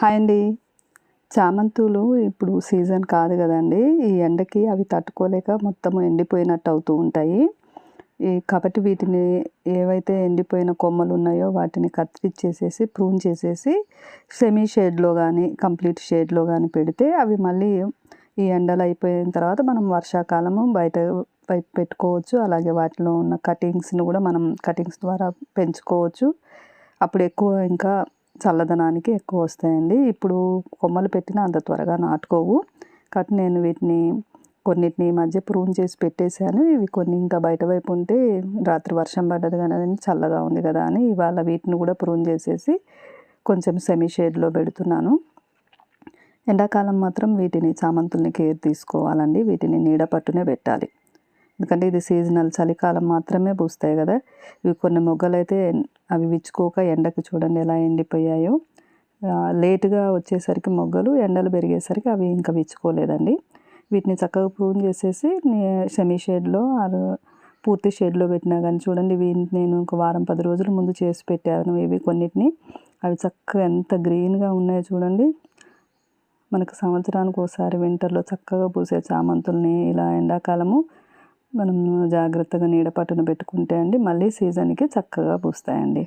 Hi అండి. చామంతులు ఇప్పుడు సీజన్ కాదు గదండీ! ఈ ఎండకి అవి తట్టుకోలేక మొత్తం ఎండిపోయినట్టు అవుతూ ఉంటాయి. కాబట్టి వీటిని ఏవైతే ఎండిపోయిన కొమ్మలున్నాయో వాటిని కత్తిరిచ్చేసేసి, ప్రూన్ చేసేసి సెమీ షేడ్‌లో గానీ, కంప్లీట్ షేడ్‌లో గానీ పెడితే అవి మళ్ళీ ఈ ఎండలు అయిపోయిన తర్వాత మనం వర్షాకాలము బయట పెట్టుకోవచ్చు. అలాగే వాటిలో ఉన్న కటింగ్స్‌ని గూడా మనం కటింగ్స్ ద్వారా పెంచుకోవచ్చు. అప్పుడు ఎక్కువ ఇంకా చల్లదనానికి ఎక్కువొస్తాయండి. ఇప్పుడు కొమ్మలు పెట్టినా అంత త్వరగా నాటుకోవు. కాబట్టి నేను కొన్నిటిని ఈ మధ్య ప్రూన్ చేసి పెట్టేశాను. ఇవి కొన్ని ఇంకా బయట వైపు ఉంటే రాత్రి వర్షం పడ్డది గదని చల్లగా ఉంది గదా అని ఇవాళ వీటిని గూడా ప్రూన్ చేసేసి కొంచెం సెమీ షేడ్‌లో పెడుతున్నాను. ఎండాకాలం మాత్రం చామంతుల్ని కేర్ తీసుకోవాలండి. వీటిని నీడ పట్టునే పెట్టాలి. ఎందుకంటే ఇది సీజనల్ చలికాలం మాత్రమే పూస్తాయి గదా! ఇవి కొన్ని మొగ్గలైతే అవి విచ్చుకోక ఎండకి చూడండి ఎలా ఎండిపోయాయో. లేట్‌గా వచ్చేసరికి మొగ్గలు ఎండలు పెరిగేసరికి అవి ఇంకా విచ్చుకోలేదండి. వీటిని చక్కగా ప్రూన్ చేసేసి సెమీ షేడ్‌లో పూర్తి షేడ్‌లో పెట్టినా గానీ చూడండి నేను ఒక వారం 10 రోజుల ముందు చేసి పెట్టాను ఇవి కొన్నిటిని. అవి చక్కగా ఎంత గ్రీన్‌గా ఉన్నాయో చూడండి. మనకు సంవత్సరానికి ఒకసారి వింటర్‌లో చక్కగా పూసే చామంతుల్ని ఇలా ఎండాకాలము మనం జాగ్రత్తగా నీడ పట్టున పెట్టుకుంటే అండి మళ్ళీ సీజన్‌కి చక్కగా పూస్తాయండి.